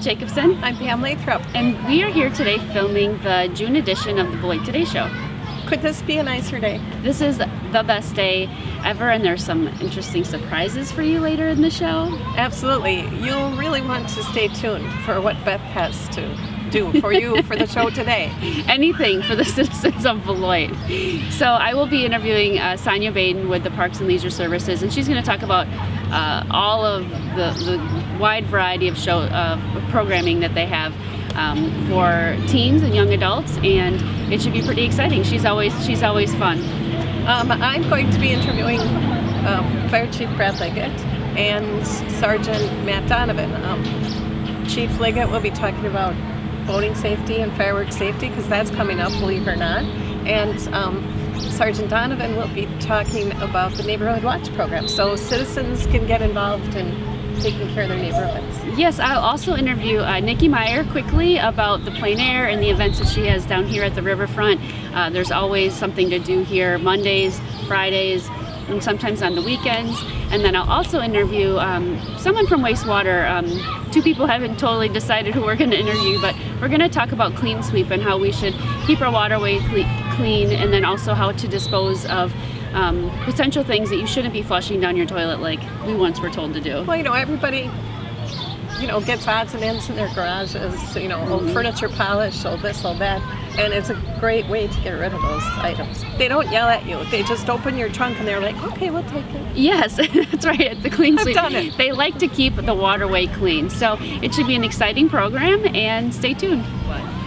Jacobson. I'm Pam Lathrop. And we are here today filming the June edition of the Beloit Today Show. Could this be a nicer day? This is the best day ever, and there's some interesting surprises for you later in the show. Absolutely. You'll really want to stay tuned for what Beth has to do for you for the show today. Anything for the citizens of Beloit. So I will be interviewing Sonia Baden with the Parks and Leisure Services, and she's going to talk about all of the wide variety of programming that they have for teens and young adults, and it should be pretty exciting. She's always fun. I'm going to be interviewing Fire Chief Brad Liggett and Sergeant Matt Donovan. Chief Liggett will be talking about boating safety and fireworks safety, because that's coming up, believe it or not. And Sergeant Donovan will be talking about the Neighborhood Watch program, so citizens can get involved in taking care of their neighborhoods. Yes, I'll also interview Nikki Meyer quickly about the plein air and the events that she has down here at the riverfront. There's always something to do here, Mondays, Fridays, and sometimes on the weekends. And then I'll also interview someone from wastewater. Two people haven't totally decided who we're going to interview, but we're going to talk about clean sweep and how we should keep our waterway clean, and then also how to dispose of potential things that you shouldn't be flushing down your toilet like we once were told to do. Well, everybody gets odds and ends in their garages, old furniture polish, old this, old that, and it's a great way to get rid of those items. They don't yell at you. They just open your trunk and they're like, okay, we'll take it. Yes, that's right, at the Clean Sweep. I've done it. They like to keep the waterway clean, so it should be an exciting program, and stay tuned.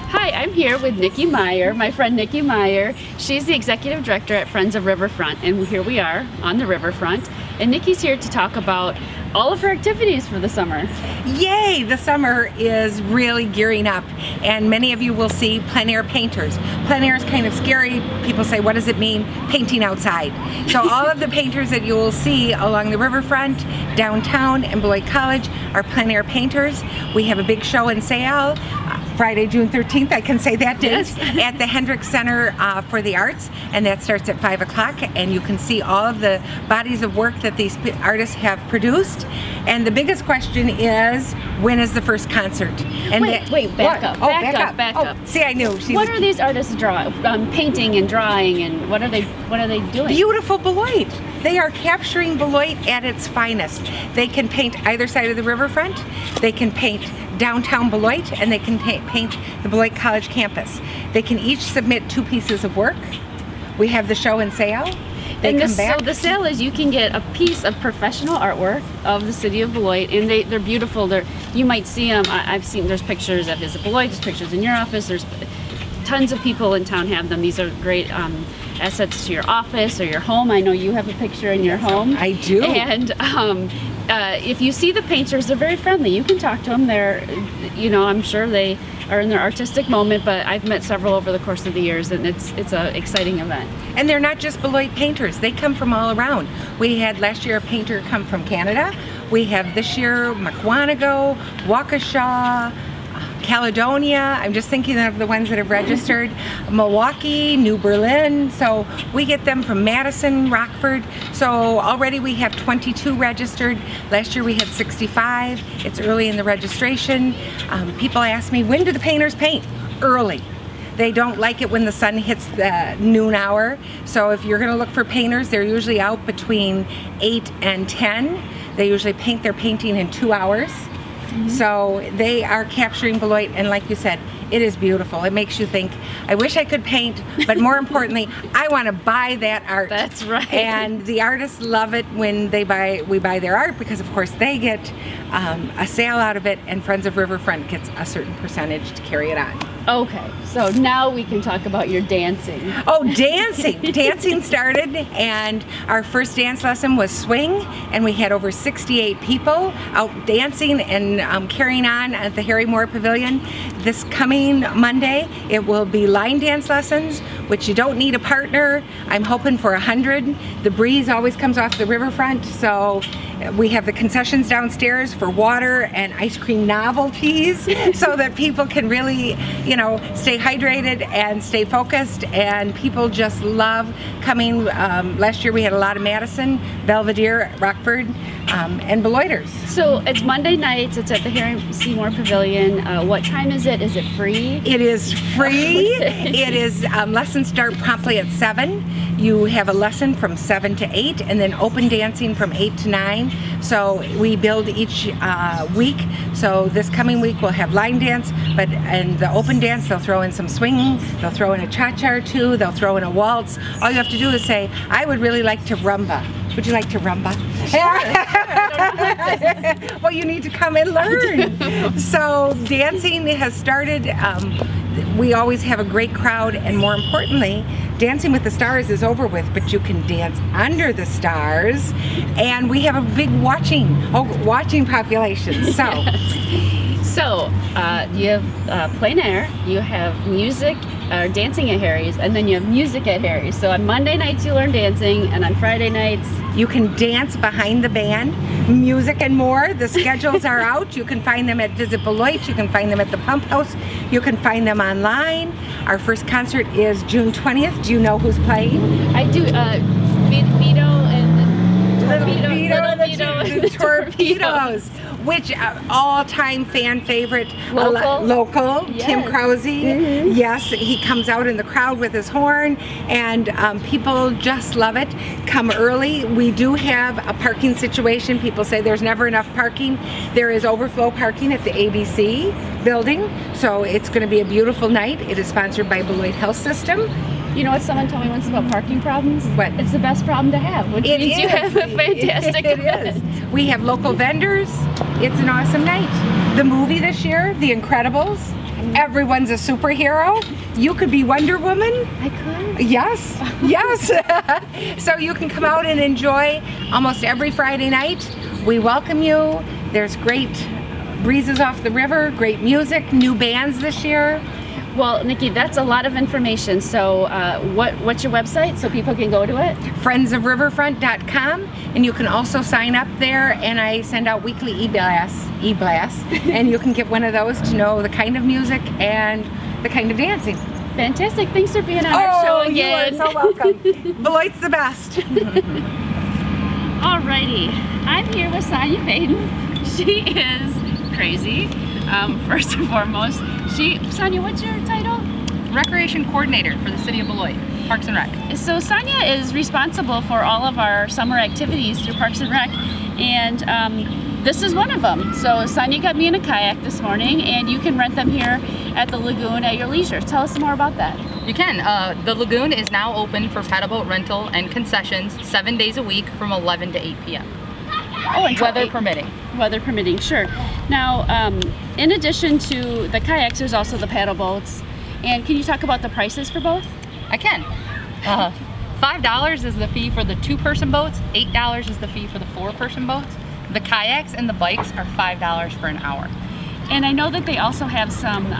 Hi, I'm here with Nikki Meyer, my friend Nikki Meyer. She's the Executive Director at Friends of Riverfront, and here we are on the riverfront. And Nikki's here to talk about all of her activities for the summer. Yay! The summer is really gearing up, and many of you will see plein air painters. Plein air is kind of scary. People say, what does it mean? Painting outside. So all of the painters that you will see along the riverfront, downtown, and Beloit College are plein air painters. We have a big show in sale, Friday, June 13th, I can say that date, yes. at the Hendricks Center for the Arts, and that starts at 5 o'clock, and you can see all of the bodies of work that these artists have produced. And the biggest question is, when is the first concert? And back up. See, I knew. What are these artists painting and drawing, and what are they doing? Beautiful Beloit. They are capturing Beloit at its finest. They can paint either side of the riverfront. They can paint downtown Beloit, and they can paint the Beloit College campus. They can each submit 2 pieces of work. We have the show and sale. So the sale is you can get a piece of professional artwork of the city of Beloit, and they're beautiful. You might see them. There's pictures at Visit Beloit. There's pictures in your office. There's tons of people in town have them. These are great assets to your office or your home. I know you have a picture in your home. I do. And if you see the painters, they're very friendly. You can talk to them. I'm sure they are in their artistic moment, but I've met several over the course of the years, and it's an exciting event. And they're not just Beloit painters. They come from all around. We had last year a painter come from Canada. We have this year Makwanego, Waukesha, Caledonia. I'm just thinking of the ones that have registered. Milwaukee, New Berlin. So we get them from Madison, Rockford. So already we have 22 registered. Last year we had 65. It's early in the registration. People ask me, when do the painters paint? Early. They don't like it when the sun hits the noon hour. So if you're going to look for painters, they're usually out between 8 and 10. They usually paint their painting in 2 hours. So they are capturing Beloit, and like you said, it is beautiful. It makes you think, I wish I could paint, but more importantly, I want to buy that art. That's right. And the artists love it when we buy their art, because of course they get a sale out of it, and Friends of Riverfront gets a certain percentage to carry it on. Okay, so now we can talk about your dancing. Oh, dancing! Dancing started, and our first dance lesson was swing, and we had over 68 people out dancing and carrying on at the Harry Moore Pavilion. this coming Monday, it will be line dance lessons, which you don't need a partner. I'm hoping for 100. The breeze always comes off the riverfront, so we have the concessions downstairs for water and ice cream novelties so that people can really, stay hydrated and stay focused, and people just love coming. Last year we had a lot of Madison, Belvedere, Rockford, and Beloiters. So it's Monday nights. It's at the Harry Seymour Pavilion. What time is it? Is it free? It is free. It is lessons start promptly at 7. You have a lesson from 7 to 8, and then open dancing from 8 to 9. So we build each week. So this coming week we'll have line dance, but in the open dance they'll throw in some swinging, they'll throw in a cha-cha or two, they'll throw in a waltz. All you have to do is say, I would really like to rumba. Would you like to rumba? Sure. Well, you need to come and learn. So dancing has started. We always have a great crowd, and more importantly, Dancing with the Stars is over with, but you can dance under the stars, and we have a big watching population. So. Yes. So you have plein air, you have music, dancing at Harry's, and then you have music at Harry's. So on Monday nights you learn dancing, and on Friday nights you can dance behind the band, music and more. The schedules are out. You can find them at Visit Beloit. You can find them at the Pump House. You can find them online. Our first concert is June 20th. Do you know who's playing? I do. Vito and the Torpedoes, which all-time fan favorite. Local. Yes. Tim Krause. Mm-hmm. Yes, he comes out in the crowd with his horn, and people just love it. Come early. We do have a parking situation. People say there's never enough parking. There is overflow parking at the ABC building, so it's going to be a beautiful night. It is sponsored by Beloit Health System. You know what someone told me once about parking problems? What? It's the best problem to have, which means you have a fantastic event. It is. We have local vendors. It's an awesome night. The movie this year, The Incredibles. Everyone's a superhero. You could be Wonder Woman. I could. Yes, yes. So you can come out and enjoy almost every Friday night. We welcome you. There's great breezes off the river, great music, new bands this year. Well, Nikki, that's a lot of information. So what's your website so people can go to it? friendsofriverfront.com, and you can also sign up there, and I send out weekly e-blasts, and you can get one of those to know the kind of music and the kind of dancing. Fantastic. Thanks for being on our show again. You are so welcome. Beloit's the best. Alrighty, I'm here with Sonia Baden. She is crazy, first and foremost. Sonia, what's your title? Recreation Coordinator for the City of Beloit, Parks and Rec. So Sonia is responsible for all of our summer activities through Parks and Rec, and this is one of them. So Sonia got me in a kayak this morning, and you can rent them here at the lagoon at your leisure. Tell us more about that. You can. The lagoon is now open for paddle boat rental and concessions 7 days a week from 11 to 8 p.m. Oh, and weather permitting. Weather permitting, sure. Now, in addition to the kayaks, there's also the paddle boats. And can you talk about the prices for both? I can. $5 is the fee for the 2-person boats. $8 is the fee for the 4-person boats. The kayaks and the bikes are $5 for an hour. And I know that they also have some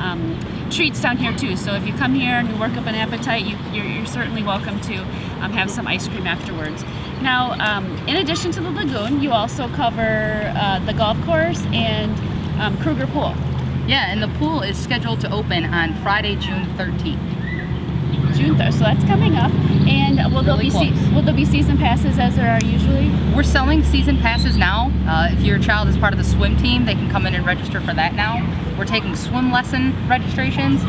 treats down here too. So if you come here and you work up an appetite, you're certainly welcome to have some ice cream afterwards. Now, in addition to the lagoon, you also cover the golf course and Kruger Pool. Yeah, and the pool is scheduled to open on Friday, June 13th. June 3rd, so that's coming up. And will there be season passes as there are usually? We're selling season passes now. If your child is part of the swim team, they can come in and register for that now. We're taking swim lesson registrations.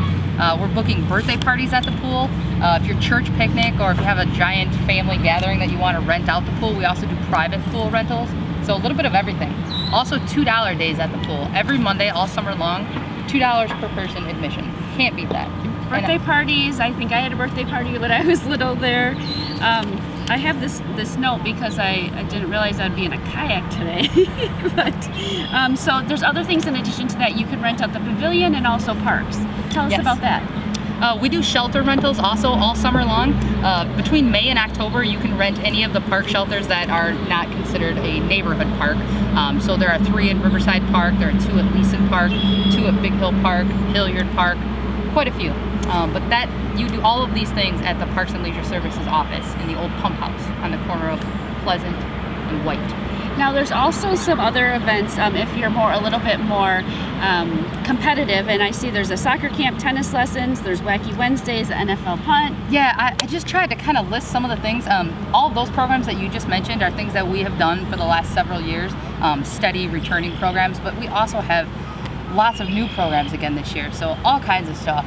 We're booking birthday parties at the pool. If your church picnic or if you have a giant family gathering that you want to rent out the pool, we also do private pool rentals. So a little bit of everything. Also $2 days at the pool. Every Monday, all summer long, $2 per person admission. Can't beat that. Birthday parties, I think I had a birthday party when I was little there. I have this note because I didn't realize I'd be in a kayak today. But so there's other things in addition to that. You can rent out the pavilion and also parks. Tell us about that. We do shelter rentals also all summer long. Between May and October, you can rent any of the park shelters that are not considered a neighborhood park. So there are 3 in Riverside Park, there are 2 at Leeson Park, 2 at Big Hill Park, Hilliard Park, quite a few. But that you do all of these things at the Parks and Leisure Services office in the old pump house on the corner of Pleasant and White. Now there's also some other events if you're a little bit more competitive, and I see there's a soccer camp, tennis lessons, there's Wacky Wednesdays, the NFL punt. Yeah, I just tried to kind of list some of the things. All of those programs that you just mentioned are things that we have done for the last several years, steady returning programs, but we also have lots of new programs again this year, so all kinds of stuff.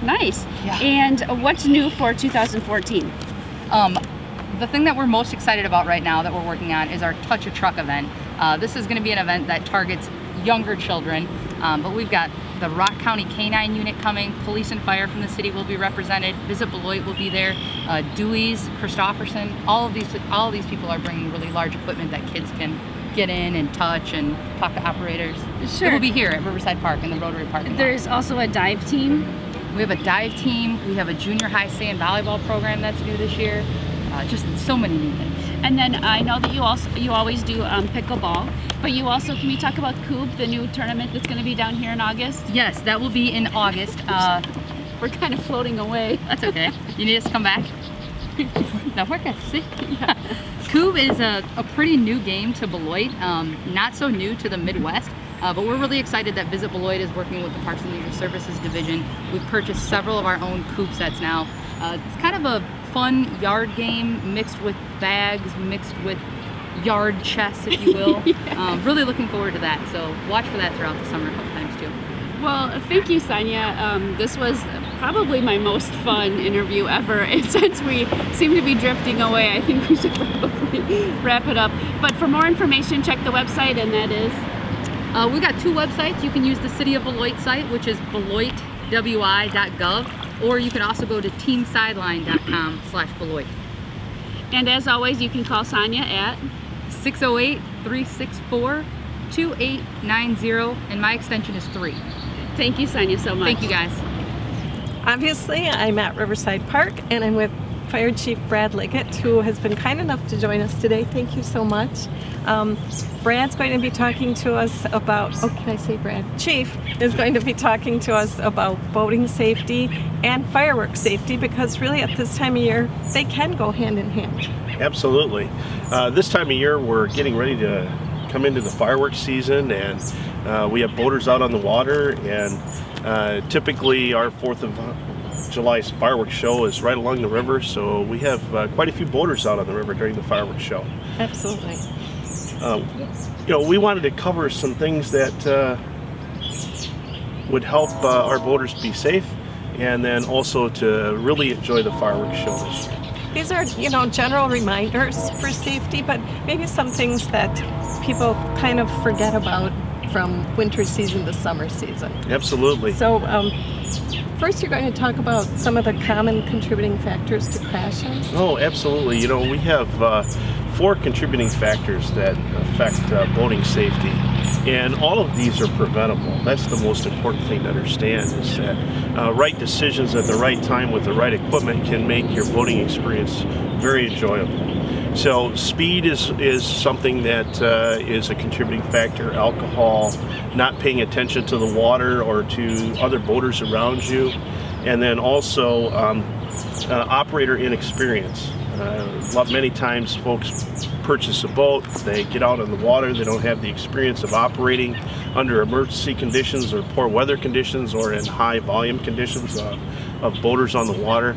Nice. Yeah. And what's new for 2014? The thing that we're most excited about right now that we're working on is our Touch a Truck event. This is going to be an event that targets younger children, but we've got the Rock County Canine Unit coming, police and fire from the city will be represented, Visit Beloit will be there, Dewey's, Christofferson, all of these people are bringing really large equipment that kids can get in and touch and talk to operators. Sure. It will be here at Riverside Park in the Rotary parking lot. There's also a dive team. We have a dive team, we have a junior high sand volleyball program that's due this year. Just so many new things. And then I know that you always do pickleball, but you also, can we talk about Coop, the new tournament that's going to be down here in August? Yes, that will be in August. We're kind of floating away. That's okay. You need us to come back? No, we're good. See? Yeah. Coop is a pretty new game to Beloit, not so new to the Midwest. But we're really excited that Visit Beloit is working with the Parks and Leisure Services Division. We've purchased several of our own Coop sets now. It's kind of a fun yard game mixed with bags, mixed with yard chess, if you will. Yeah. Really looking forward to that. So watch for that throughout the summer a couple times too. Well, thank you, Sonia. This was probably my most fun interview ever. And since we seem to be drifting away, I think we should probably wrap it up. But for more information, check the website, and that is? We got 2 websites. You can use the City of Beloit site, which is beloitwi.gov, or you can also go to teamsideline.com/Beloit. And as always, you can call Sonia at 608-364-2890, and my extension is 3. Thank you, Sonia, so much. Thank you, guys. Obviously, I'm at Riverside Park, and I'm with Fire Chief Brad Liggett, who has been kind enough to join us today. Thank you so much. Brad's going to be talking to us about, can I say Brad? Chief is going to be talking to us about boating safety and fireworks safety, because really at this time of year, they can go hand in hand. Absolutely. This time of year, we're getting ready to come into the fireworks season, and we have boaters out on the water, and typically our 4th of July fireworks show is right along the river, so we have quite a few boaters out on the river during the fireworks show. Absolutely. We wanted to cover some things that would help our boaters be safe, and then also to really enjoy the fireworks show this year. These are, general reminders for safety, but maybe some things that people kind of forget about from winter season to summer season. Absolutely. So, first you're going to talk about some of the common contributing factors to crashes. Oh, absolutely. We have 4 contributing factors that affect boating safety, and all of these are preventable. That's the most important thing to understand, is that right decisions at the right time with the right equipment can make your boating experience very enjoyable. So speed is something that is a contributing factor. Alcohol, not paying attention to the water or to other boaters around you, and then also operator inexperience. Many times folks purchase a boat, they get out on the water, they don't have the experience of operating under emergency conditions or poor weather conditions or in high volume conditions of boaters on the water.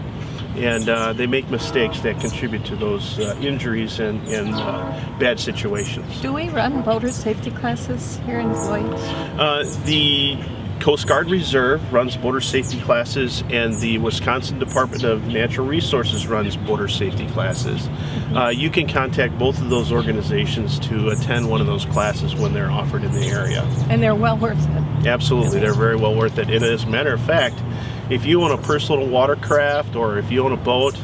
And they make mistakes that contribute to those injuries and bad situations. Do we run boater safety classes here in Beloit? The Coast Guard Reserve runs boater safety classes, and the Wisconsin Department of Natural Resources runs boater safety classes. You can contact both of those organizations to attend one of those classes when they're offered in the area. And they're well worth it. Absolutely, they're very well worth it. And as a matter of fact, if you own a personal watercraft or if you own a boat,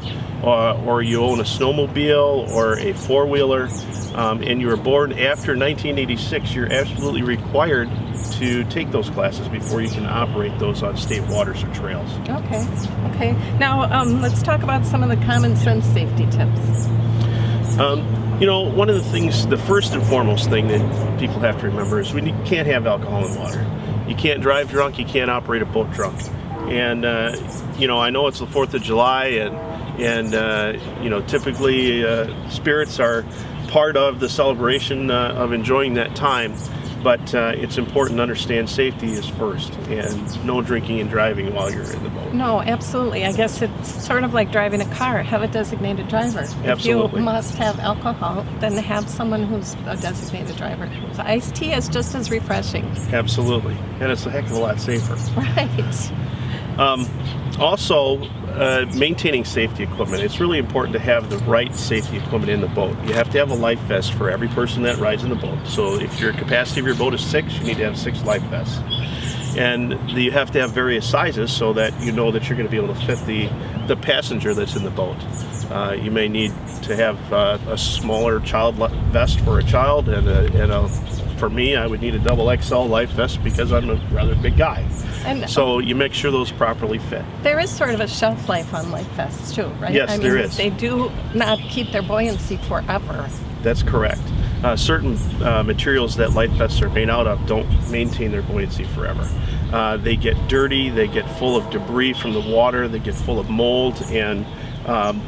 or you own a snowmobile or a four-wheeler, and you were born after 1986, you're absolutely required to take those classes before you can operate those on state waters or trails. Okay. Now, let's talk about some of the common sense safety tips. One of the things, the first and foremost thing that people have to remember is we can't have alcohol in water. You can't drive drunk, you can't operate a boat drunk. And, I know it's the 4th of July, and typically spirits are part of the celebration of enjoying that time. But it's important to understand safety is first, and no drinking and driving while you're in the boat. No, absolutely. I guess it's sort of like driving a car. Have a designated driver. Absolutely. If you must have alcohol, then have someone who's a designated driver. So iced tea is just as refreshing. Absolutely. And it's a heck of a lot safer. Right. Also, maintaining safety equipment. It's really important to have the right safety equipment in the boat. You have to have a life vest for every person that rides in the boat. So if your capacity of your boat is 6, you need to have 6 life vests. And you have to have various sizes so that you know that you're going to be able to fit the passenger that's in the boat. You may need to have a smaller child vest for a child, and for me, I would need a double XL life vest because I'm a rather big guy. And so you make sure those properly fit. There is sort of a shelf life on life vests too, right? Yes, there is. They do not keep their buoyancy forever. That's correct. Certain materials that life vests are made out of don't maintain their buoyancy forever. They get dirty, they get full of debris from the water, they get full of mold and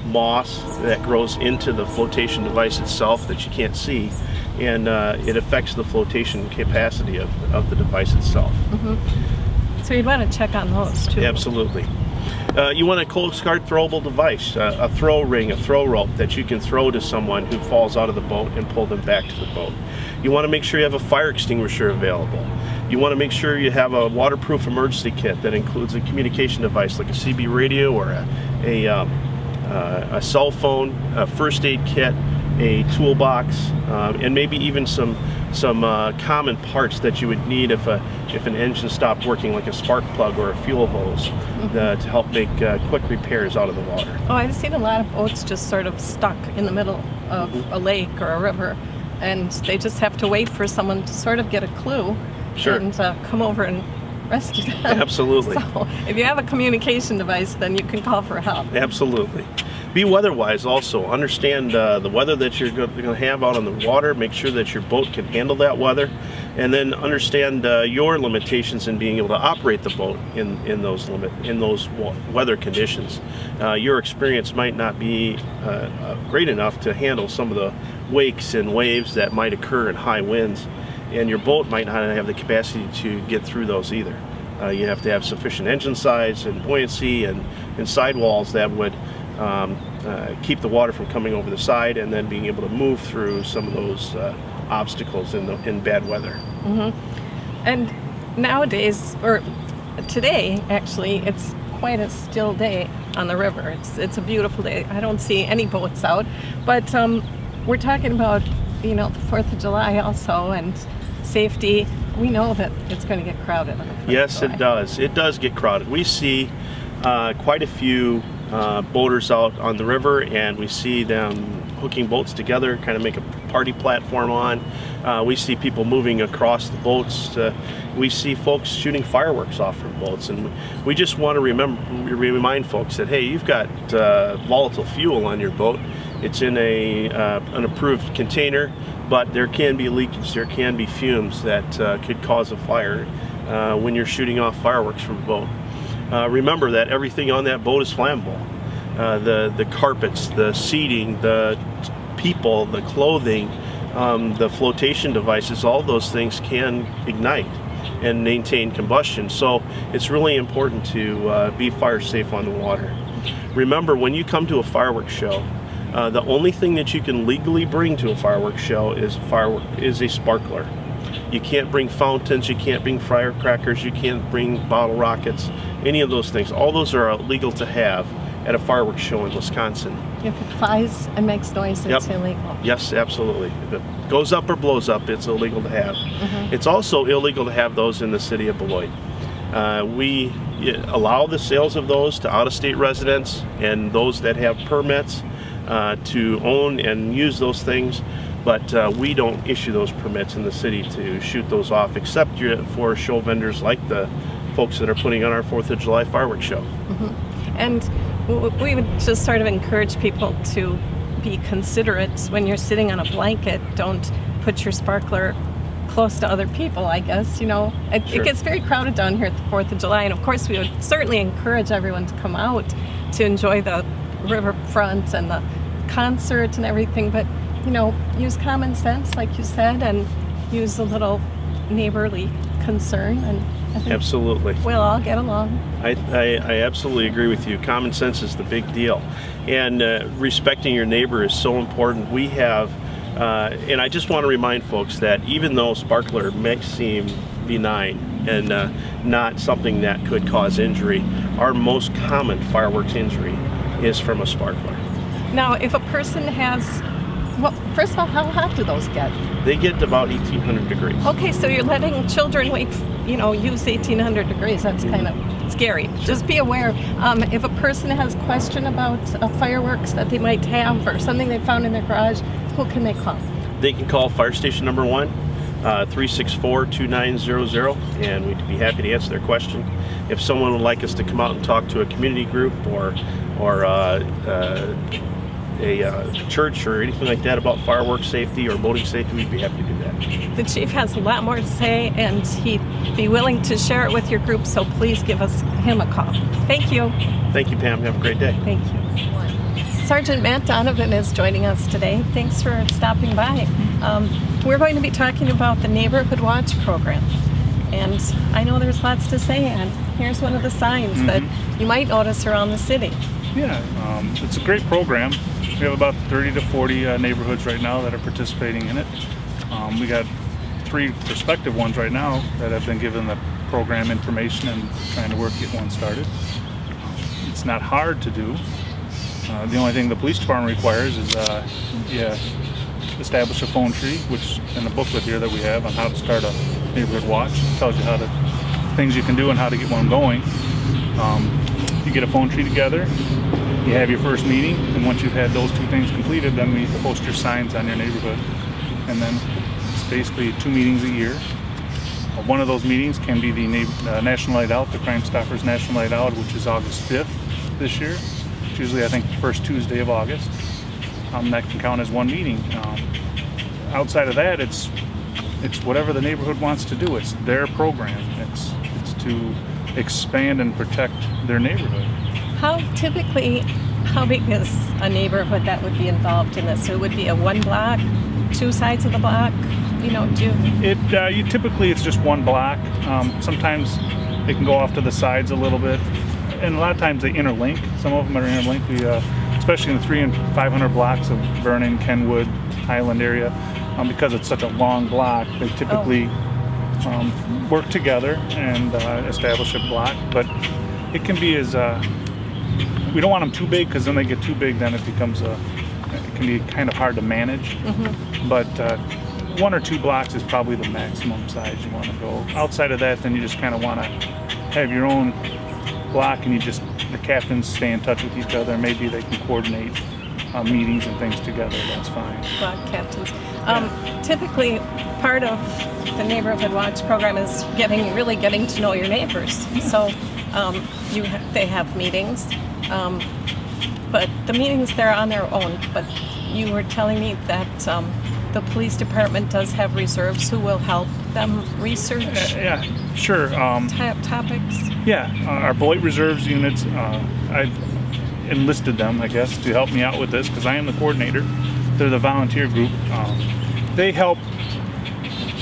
moss that grows into the flotation device itself that you can't see, and it affects the flotation capacity of the device itself. Mm-hmm. So you'd want to check on those too. Absolutely. You want a Coast Guard throwable device, a throw ring, a throw rope that you can throw to someone who falls out of the boat and pull them back to the boat. You want to make sure you have a fire extinguisher available. You want to make sure you have a waterproof emergency kit that includes a communication device like a CB radio or a cell phone, a first aid kit, a toolbox, and maybe even some common parts that you would need if an engine stopped working, like a spark plug or a fuel hose, to help make quick repairs out of the water. Oh, I've seen a lot of boats just sort of stuck in the middle of a lake or a river, and they just have to wait for someone to sort of get a clue and come over and rescue them. Absolutely. So if you have a communication device, then you can call for help. Absolutely. Be weather-wise also. Understand the weather that you're going to have out on the water. Make sure that your boat can handle that weather. And then understand your limitations in being able to operate the boat in those weather conditions. Your experience might not be great enough to handle some of the wakes and waves that might occur in high winds. And your boat might not have the capacity to get through those either. You have to have sufficient engine size and buoyancy and sidewalls that would keep the water from coming over the side, and then being able to move through some of those obstacles in bad weather. Mm-hmm. And nowadays, or today actually, it's quite a still day on the river. It's a beautiful day. I don't see any boats out, but we're talking about the 4th of July also, and safety. We know that it's going to get crowded on the 4th Yes, of July. it does. It does get crowded. We see quite a few boaters out on the river, and we see them hooking boats together, kind of make a party platform on. We see people moving across the boats. We see folks shooting fireworks off from boats, and we just want to remind folks that, hey, you've got volatile fuel on your boat. It's in an approved container, but there can be leakage, there can be fumes that could cause a fire when you're shooting off fireworks from a boat. Remember that everything on that boat is flammable. The carpets, the seating, the people, the clothing, the flotation devices, all those things can ignite and maintain combustion. So it's really important to be fire safe on the water. Remember, when you come to a fireworks show, the only thing that you can legally bring to a fireworks show is a sparkler. You can't bring fountains, you can't bring firecrackers, you can't bring bottle rockets, any of those things. All those are illegal to have at a fireworks show in Wisconsin. If it flies and makes noise, it's illegal. Yes, absolutely. If it goes up or blows up, it's illegal to have. Mm-hmm. It's also illegal to have those in the city of Beloit. We allow the sales of those to out-of-state residents and those that have permits to own and use those things, but we don't issue those permits in the city to shoot those off, except for show vendors like the folks that are putting on our 4th of July fireworks show. And we would just sort of encourage people to be considerate when you're sitting on a blanket. Don't put your sparkler close to other people, I guess. You know, it gets very crowded down here at the 4th of July, and of course we would certainly encourage everyone to come out to enjoy the riverfront and the concert and everything, but you know, use common sense like you said, and use a little neighborly concern, and I think Absolutely. we'll all get along. I absolutely agree with you. Common sense is the big deal, and respecting your neighbor is so important. We have, and I just want to remind folks that even though sparkler may seem benign and not something that could cause injury, our most common fireworks injury is from a sparkler. Now, if a person has, well, first of all, how hot do those get? They get about 1,800 degrees. Okay, so you're letting children use 1,800 degrees. That's kind of scary. Just be aware. If a person has a question about fireworks that they might have or something they found in their garage, who can they call? They can call Fire Station number 1, 364-2900, and we'd be happy to answer their question. If someone would like us to come out and talk to a community group or a church or anything like that about fireworks safety or boating safety, we'd be happy to do that. The chief has a lot more to say, and he'd be willing to share it with your group, so please give him a call. Thank you. Thank you, Pam. Have a great day. Thank you. Sergeant Matt Donovan is joining us today. Thanks for stopping by. We're going to be talking about the Neighborhood Watch program. And I know there's lots to say, and here's one of the signs that you might notice around the city. Yeah, it's a great program. We have about 30 to 40 neighborhoods right now that are participating in it. We got 3 prospective ones right now that have been given the program information and trying to get one started. It's not hard to do. The only thing the police department requires is establish a phone tree, which in the booklet here that we have on how to start a neighborhood watch, it tells you things you can do and how to get one going. You get a phone tree together, you have your first meeting, and once you've had those 2 things completed, then we post your signs on your neighborhood. And then it's basically 2 meetings a year. One of those meetings can be the National Night Out, the Crime Stoppers National Night Out, which is August 5th this year. It's usually, I think, the first Tuesday of August. That can count as 1 meeting. Outside of that, it's whatever the neighborhood wants to do. It's their program. It's to expand and protect their neighborhood. How big is a neighborhood that would be involved in this? So it would be a 1 block, 2 sides of the block? Typically it's just 1 block. Sometimes they can go off to the sides a little bit, and a lot of times they interlink. Some of them are interlinked. We, especially in the 300 and 500 blocks of Vernon, Kenwood, Highland area, because it's such a long block, they typically work together and establish a block. But it can be we don't want them too big, because then they get too big, then it can be kind of hard to manage. But 1 or 2 blocks is probably the maximum size you want to go. Outside of that, then you just kind of want to have your own block, and the captains stay in touch with each other. Maybe they can coordinate meetings and things together. That's fine. Block captains. Typically, part of the Neighborhood Watch program is really getting to know your neighbors. So they have meetings, but the meetings, they're on their own. But you were telling me that the police department does have reserves who will help them research yeah, sure. Topics. Yeah, our Beloit Reserves units, I've enlisted them, I guess, to help me out with this, because I am the coordinator. They're the volunteer group. They help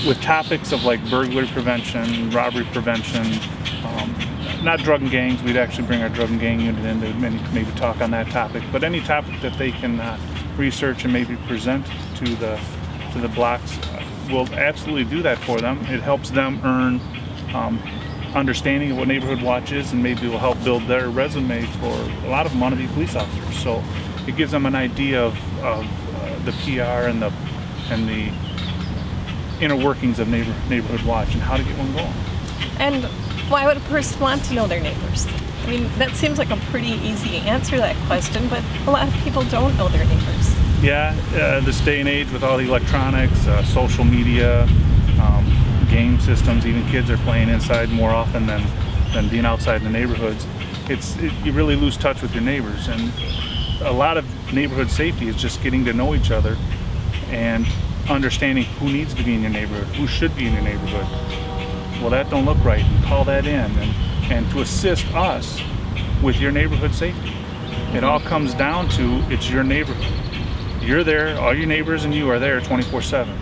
with topics of like burglary prevention, robbery prevention, not drug and gangs. We'd actually bring our drug and gang unit in to maybe talk on that topic, but any topic that they can research and maybe present to the blocks, we'll absolutely do that for them. It helps them earn understanding of what Neighborhood Watch is, and maybe will help build their resume for a lot of them want to be police officers. So it gives them an idea of the PR and the inner workings of Neighborhood Watch and how to get one going. And Why would a person want to know their neighbors? I mean, that seems like a pretty easy answer to that question, but a lot of people don't know their neighbors. Yeah, this day and age with all the electronics, social media, game systems, even kids are playing inside more often than being outside in the neighborhoods. You really lose touch with your neighbors, and a lot of neighborhood safety is just getting to know each other and understanding who needs to be in your neighborhood, who should be in your neighborhood. Well, that don't look right, and call that in, and to assist us with your neighborhood safety. It all comes down to it's your neighborhood. You're there, all your neighbors and you are there 24/7.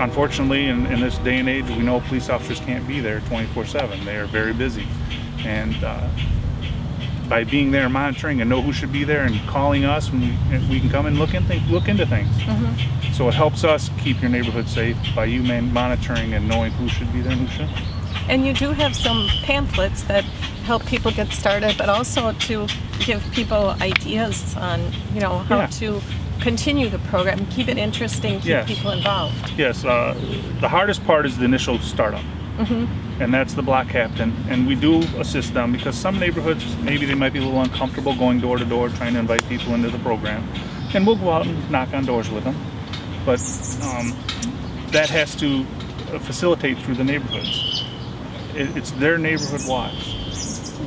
Unfortunately, in this day and age, we know police officers can't be there 24/7. They are very busy. And by being there monitoring and know who should be there and calling us, when we can come and look into things. So it helps us keep your neighborhood safe by you monitoring and knowing who should be there and who shouldn't. And you do have some pamphlets that help people get started, but also to give people ideas on, how Yeah. to continue the program, keep it interesting, keep Yes. people involved. Yes, the hardest part is the initial startup. And that's the block captain. And we do assist them because some neighborhoods, maybe they might be a little uncomfortable going door to door trying to invite people into the program. And we'll go out and knock on doors with them. But that has to facilitate through the neighborhoods. It's their neighborhood watch.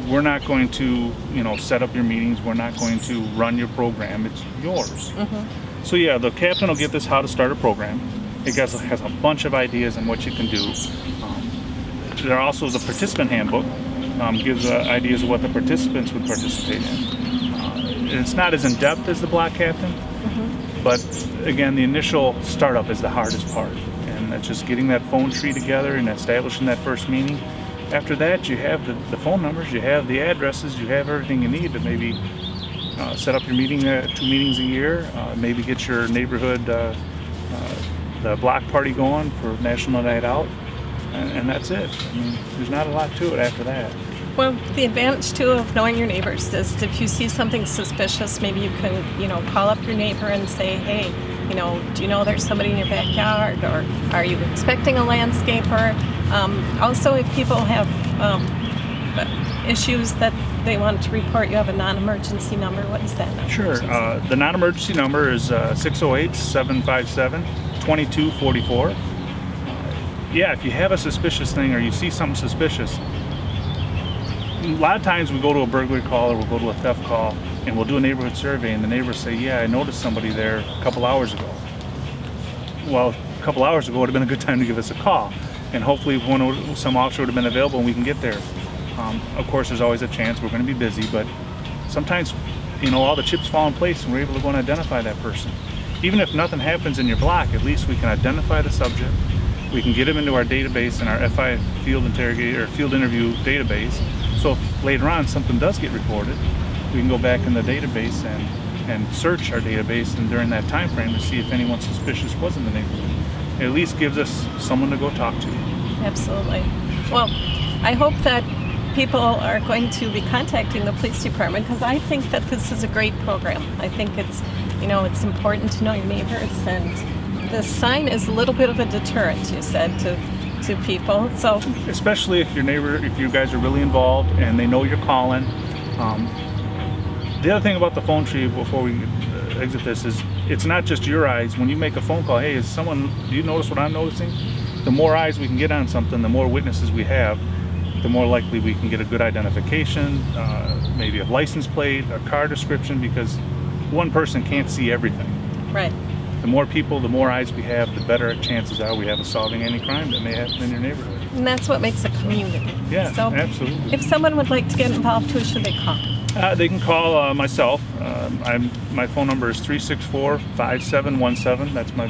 We're not going to, set up your meetings. We're not going to run your program. It's yours. So yeah, the captain will get this how to start a program. It has a bunch of ideas on what you can do. There also is a participant handbook. Gives ideas of what the participants would participate in. It's not as in-depth as the block captain, but again, the initial startup is the hardest part. And that's just getting that phone tree together and establishing that first meeting. After that, you have the phone numbers, you have the addresses, you have everything you need to maybe set up your meeting, 2 meetings a year, maybe get your neighborhood, the block party going for National Night Out, and that's it. I mean, there's not a lot to it after that. Well, the advantage too of knowing your neighbors is if you see something suspicious, maybe you can, call up your neighbor and say, hey, do you know there's somebody in your backyard, or are you expecting a landscaper? Also, if people have issues that they want to report, you have a non-emergency number. What is that number? Sure. The non-emergency number is 608-757-2244. Yeah, if you have a suspicious thing or you see something suspicious, a lot of times we go to a burglary call or we'll go to a theft call and we'll do a neighborhood survey and the neighbors say, yeah, I noticed somebody there a couple hours ago. Well, a couple hours ago would have been a good time to give us a call, and hopefully some officer would have been available and we can get there. Of course, there's always a chance we're going to be busy, but sometimes, all the chips fall in place and we're able to go and identify that person. Even if nothing happens in your block, at least we can identify the subject. We can get him into our database in our FI field interview database. So if later on something does get reported, we can go back in the database and search our database and during that time frame to see if anyone suspicious was in the neighborhood. It at least gives us someone to go talk to. Absolutely. Well, I hope that people are going to be contacting the police department because I think that this is a great program. I think it's, it's important to know your neighbors, and the sign is a little bit of a deterrent, you said, to people. So especially if you guys are really involved and they know you're calling. The other thing about the phone tree before we exit this is it's not just your eyes. When you make a phone call, hey, do you notice what I'm noticing? The more eyes we can get on something, the more witnesses we have, the more likely we can get a good identification, maybe a license plate, a car description, because one person can't see everything. right. The more people, the more eyes we have, the better chances are we have of solving any crime that may happen in your neighborhood. And that's what makes a community. Yeah, So absolutely. if someone would like to get involved, who should they call? They can call myself. My phone number is 364-5717. That's my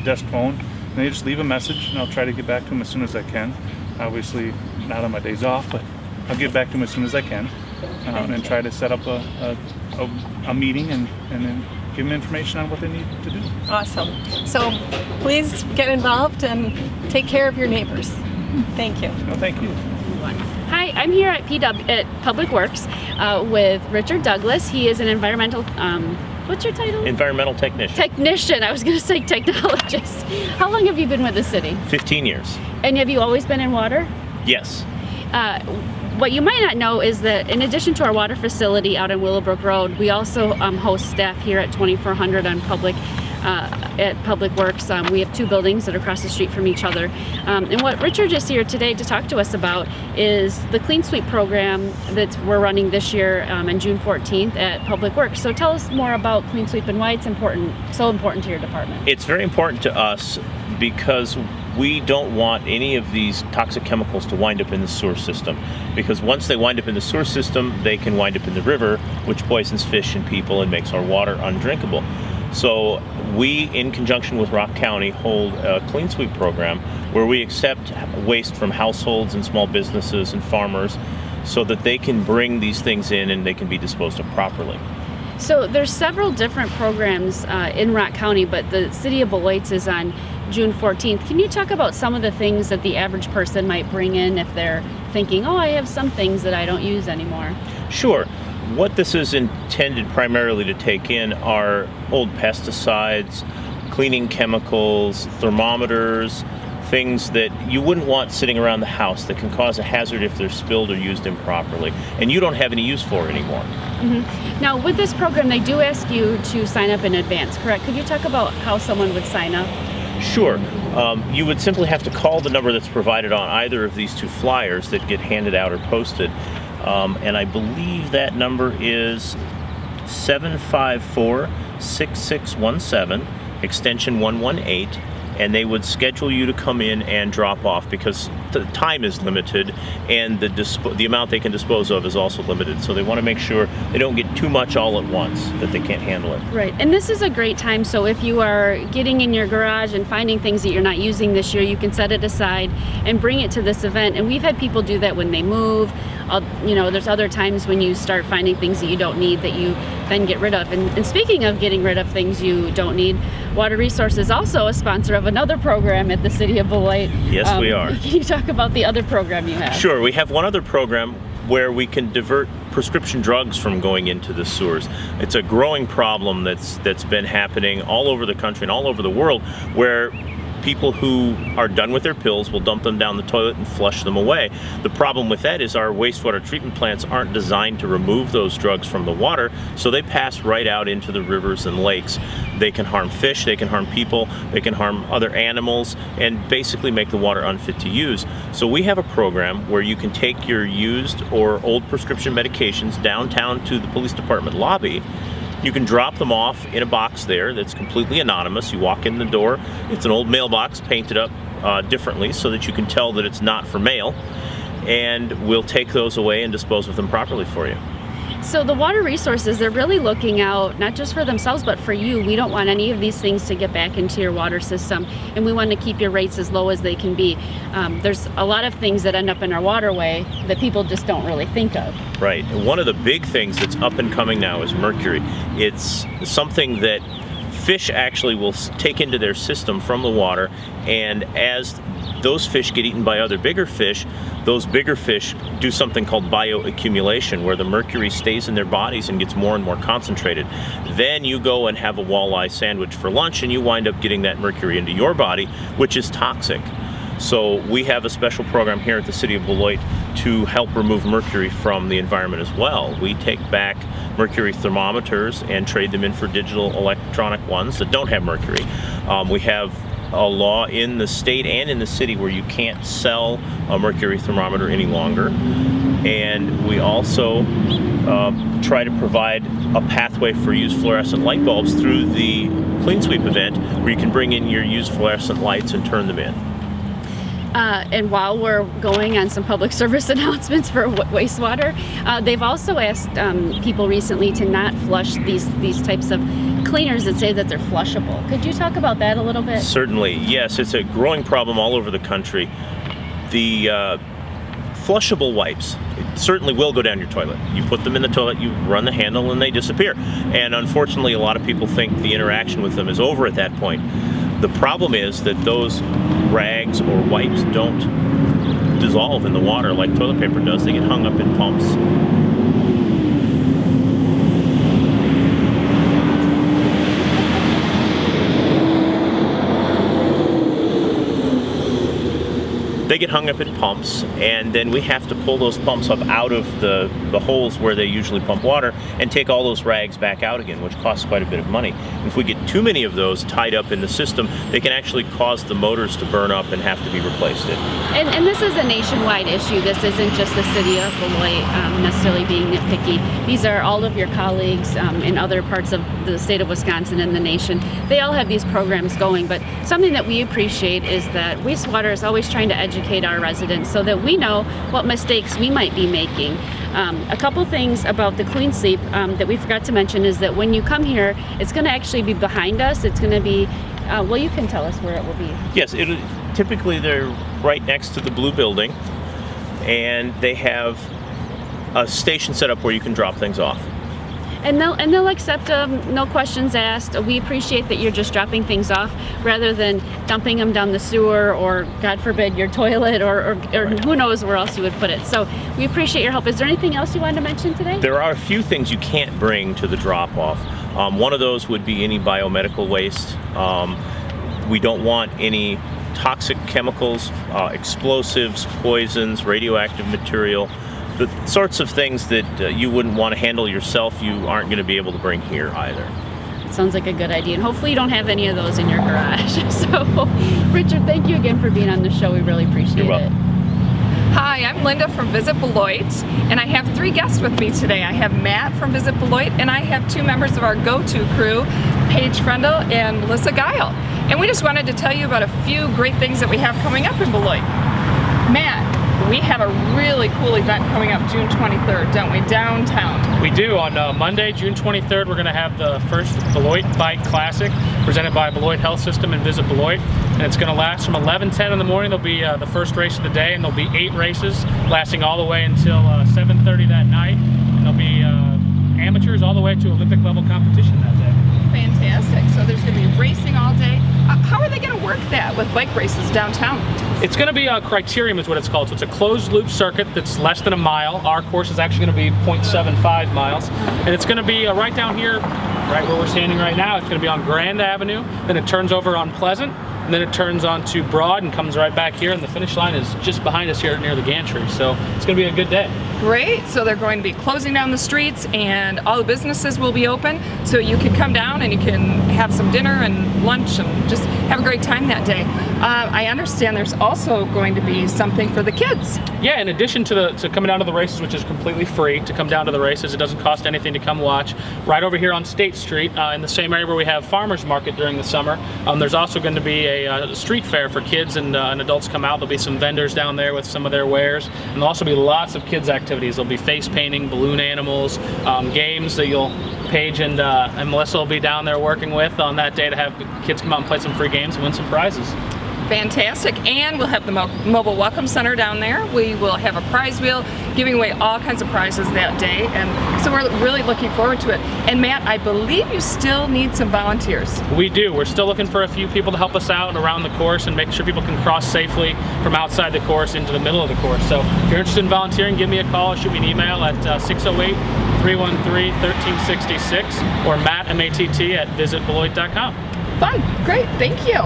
desk phone. And they just leave a message, and I'll try to get back to them as soon as I can. Obviously, not on my days off, but I'll get back to them as soon as I can, and try to set up a meeting and then give them information on what they need to do. Awesome. So please get involved and take care of your neighbors. Thank you. Well, thank you. Hi, I'm here at Public Works with Richard Douglas. He is an environmental, what's your title? Environmental technician. Technician. I was going to say technologist. How long have you been with the city? 15 years. And have you always been in water? Yes. What you might not know is that in addition to our water facility out on Willowbrook Road, we also host staff here at 2400 on Public Works. We have two buildings that are across the street from each other. And what Richard is here today to talk to us about is the Clean Sweep program that we're running this year on June 14th at Public Works. So tell us more about Clean Sweep and why it's so important to your department. It's very important to us because we don't want any of these toxic chemicals to wind up in the sewer system, because once they wind up in the sewer system, they can wind up in the river, which poisons fish and people and makes our water undrinkable. So we, in conjunction with Rock County, hold a Clean Sweep program where we accept waste from households and small businesses and farmers so that they can bring these things in and they can be disposed of properly. So there's several different programs in Rock County, but the city of Beloit is on June 14th. Can you talk about some of the things that the average person might bring in if they're thinking, oh, I have some things that I don't use anymore? Sure. What this is intended primarily to take in are old pesticides, cleaning chemicals, thermometers, things that you wouldn't want sitting around the house that can cause a hazard if they're spilled or used improperly, and you don't have any use for anymore. Mm-hmm. Now, with this program, they do ask you to sign up in advance, correct? Could you talk about how someone would sign up? Sure. You would simply have to call the number that's provided on either of these two flyers that get handed out or posted. And I believe that number is 754-6617, extension 118. And they would schedule you to come in and drop off because the time is limited and the amount they can dispose of is also limited. So they want to make sure they don't get too much all at once, that they can't handle it. Right, and this is a great time. So if you are getting in your garage and finding things that you're not using this year, you can set it aside and bring it to this event. And we've had people do that when they move. There's other times when you start finding things that you don't need that you then get rid of. And speaking of getting rid of things you don't need, Water Resources is also a sponsor of another program at the city of Beloit. Yes, we are. Can you talk about the other program you have? Sure, we have one other program where we can divert prescription drugs from going into the sewers. It's a growing problem that's been happening all over the country and all over the world, where people who are done with their pills will dump them down the toilet and flush them away. The problem with that is our wastewater treatment plants aren't designed to remove those drugs from the water, so they pass right out into the rivers and lakes. They can harm fish, they can harm people, they can harm other animals, and basically make the water unfit to use. So we have a program where you can take your used or old prescription medications downtown to the police department lobby. You can drop them off in a box there that's completely anonymous. You walk in the door, it's an old mailbox painted up differently so that you can tell that it's not for mail, and we'll take those away and dispose of them properly for you. So the Water Resources, they're really looking out not just for themselves but for you. We don't want any of these things to get back into your water system, and we want to keep your rates as low as they can be. There's a lot of things that end up in our waterway that people just don't really think of. Right. And one of the big things that's up and coming now is mercury. It's something that fish actually will take into their system from the water, and as those fish get eaten by other bigger fish, those bigger fish do something called bioaccumulation, where the mercury stays in their bodies and gets more and more concentrated. Then you go and have a walleye sandwich for lunch and you wind up getting that mercury into your body, which is toxic. So we have a special program here at the city of Beloit to help remove mercury from the environment as well. We take back mercury thermometers and trade them in for digital electronic ones that don't have mercury. We have a law in the state and in the city where you can't sell a mercury thermometer any longer. And we also try to provide a pathway for used fluorescent light bulbs through the Clean Sweep event, where you can bring in your used fluorescent lights and turn them in. And while we're going on some public service announcements for wastewater, they've also asked people recently to not flush these types of cleaners that say that they're flushable. Could you talk about that a little bit? Certainly, yes. It's a growing problem all over the country. The flushable wipes certainly will go down your toilet. You put them in the toilet, you run the handle, and they disappear. And unfortunately, a lot of people think the interaction with them is over at that point. The problem is that those rags or wipes don't dissolve in the water like toilet paper does. They get hung up in pumps. They get hung up in pumps, and then we have to pull those pumps up out of the holes where they usually pump water and take all those rags back out again, which costs quite a bit of money. If we get too many of those tied up in the system, they can actually cause the motors to burn up and have to be replaced. And this is a nationwide issue. This isn't just the city of Beloit necessarily being nitpicky. These are all of your colleagues in other parts of the state of Wisconsin and the nation. They all have these programs going, but something that we appreciate is that wastewater is always trying to educate our residents so that we know what mistakes we might be making. A couple things about the Clean Sleep that we forgot to mention is that when you come here, it's going to actually be behind us. It's going to be, well, you can tell us where it will be. Yes, typically they're right next to the blue building, and they have a station set up where you can drop things off. And they'll accept no questions asked. We appreciate that you're just dropping things off rather than dumping them down the sewer or, God forbid, your toilet or Right. who knows where else you would put it. So we appreciate your help. Is there anything else you wanted to mention today? There are a few things you can't bring to the drop-off. One of those would be any biomedical waste. We don't want any toxic chemicals, explosives, poisons, radioactive material. The sorts of things that you wouldn't want to handle yourself, you aren't going to be able to bring here either. Sounds like a good idea. And hopefully you don't have any of those in your garage. So, Richard, thank you again for being on the show. We really appreciate You're welcome. it. Hi, I'm Linda from Visit Beloit, and I have 3 guests with me today. I have Matt from Visit Beloit, and I have 2 members of our go-to crew, Paige Frendel and Melissa Guile. And we just wanted to tell you about a few great things that we have coming up in Beloit. Matt, we have a really cool event coming up June 23rd, don't we, downtown? We do. On Monday, June 23rd, we're going to have the first Beloit Bike Classic presented by Beloit Health System and Visit Beloit. And it's going to last from 11:10 in the morning. There'll be the first race of the day, and there'll be 8 races lasting all the way until 7:30 that night. And there'll be amateurs all the way to Olympic level competition that day. Fantastic. So there's going to be racing all day. How are they going to work that with bike races downtown? It's going to be a criterium is what it's called. So it's a closed loop circuit that's less than a mile. Our course is actually going to be 0.75 miles. And it's going to be right down here, right where we're standing right now. It's going to be on Grand Avenue. Then it turns over on Pleasant. And then it turns onto Broad and comes right back here. And the finish line is just behind us here near the gantry. So it's going to be a good day. Great. So they're going to be closing down the streets and all the businesses will be open. So you can come down and you can have some dinner and lunch and just have a great time that day. I understand there's also going to be something for the kids. Yeah, in addition to coming down to the races, which is completely free to come down to the races, it doesn't cost anything to come watch. Right over here on State Street, in the same area where we have farmers market during the summer, there's also going to be a street fair for kids and adults come out. There'll be some vendors down there with some of their wares, and there'll also be lots of kids activities. There'll be face painting, balloon animals, games that Paige and Melissa will be down there working with on that day to have kids come out and play some free games and win some prizes. Fantastic. And we'll have the Mobile Welcome Center down there. We will have a prize wheel giving away all kinds of prizes that day. And so we're really looking forward to it. And Matt, I believe you still need some volunteers. We do. We're still looking for a few people to help us out around the course and make sure people can cross safely from outside the course into the middle of the course. So if you're interested in volunteering, give me a call or shoot me an email at 608-313-1366 or Matt, M-A-T-T, at visitbeloit.com. Fun. Great. Thank you.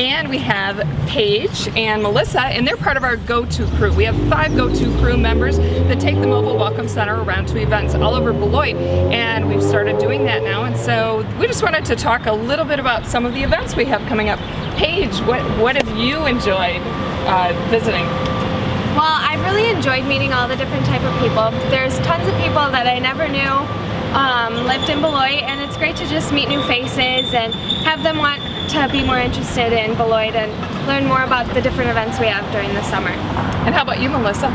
And we have Paige and Melissa, and they're part of our go-to crew. We have 5 go-to crew members that take the Mobile Welcome Center around to events all over Beloit, and we've started doing that now. And so we just wanted to talk a little bit about some of the events we have coming up. Paige, what have you enjoyed visiting? Well, I've really enjoyed meeting all the different type of people. There's tons of people that I never knew lived in Beloit, and it's great to just meet new faces and have them want to be more interested in Beloit and learn more about the different events we have during the summer. And how about you, Melissa?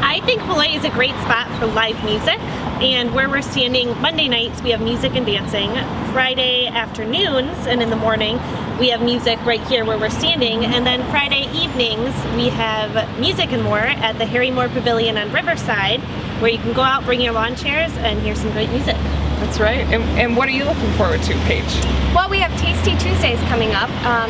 I think Beloit is a great spot for live music, and where we're standing Monday nights we have music and dancing. Friday afternoons and in the morning we have music right here where we're standing, and then Friday evenings we have music and more at the Harry Moore Pavilion on Riverside, where you can go out, bring your lawn chairs, and hear some great music. That's right. And what are you looking forward to, Paige? Well, we have Tasty Tuesdays coming up.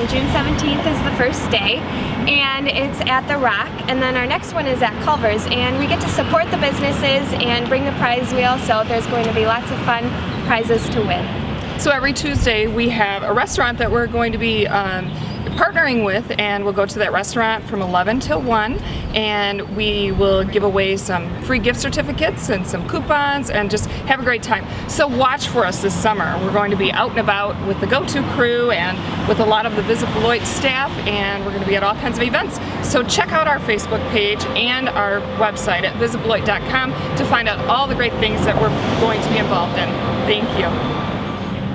June 17th is the first day, and it's at the Rock, and then our next one is at Culver's, and we get to support the businesses and bring the prize wheel, so there's going to be lots of fun prizes to win. So every Tuesday we have a restaurant that we're going to be partnering with, and we'll go to that restaurant from 11 till 1, and we will give away some free gift certificates and some coupons and just have a great time. So watch for us this summer. We're going to be out and about with the Go-To crew and with a lot of the Visit Beloit staff, and we're going to be at all kinds of events. So check out our Facebook page and our website at visitbeloit.com to find out all the great things that we're going to be involved in. Thank you.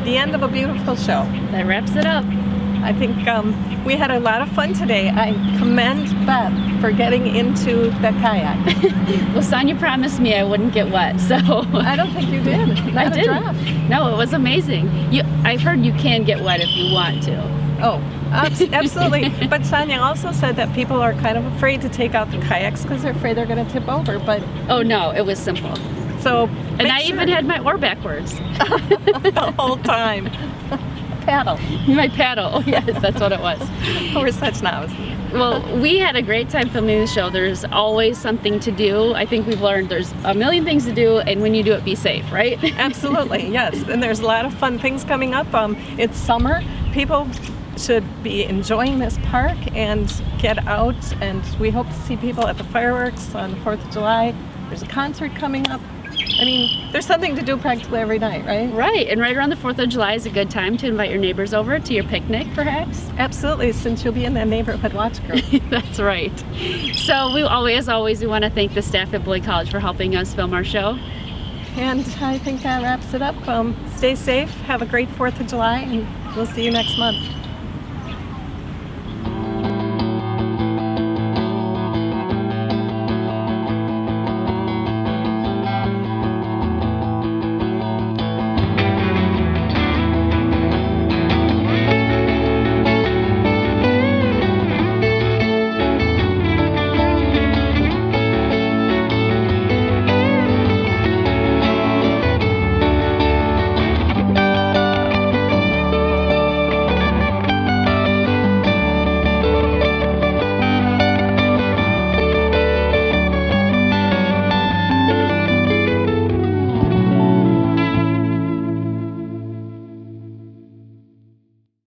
The end of a beautiful show. That wraps it up. I think we had a lot of fun today. I commend Beth for getting into the kayak. Well, Sonia promised me I wouldn't get wet, so I don't think you did. I Not a didn't. drop. No, it was amazing. I've heard you can get wet if you want to. Oh, absolutely. But Sonia also said that people are kind of afraid to take out the kayaks because they're afraid they're going to tip over. But Oh no, it was simple. so And I even had my oar backwards. the whole time. Paddle. My paddle, yes, that's what it was. We're such novices. Well, we had a great time filming the show. There's always something to do. I think we've learned there's a million things to do, and when you do it, be safe, right? Absolutely, yes. And there's a lot of fun things coming up. It's summer. People should be enjoying this park and get out. And we hope to see people at the fireworks on the 4th of July. There's a concert coming up. I mean, there's something to do practically every night, right? Right, and right around the 4th of July is a good time to invite your neighbors over to your picnic, perhaps. Absolutely, since you'll be in that neighborhood watch group. That's right. So we always, we want to thank the staff at Beloit College for helping us film our show. And I think that wraps it up. Stay safe, have a great 4th of July, and we'll see you next month.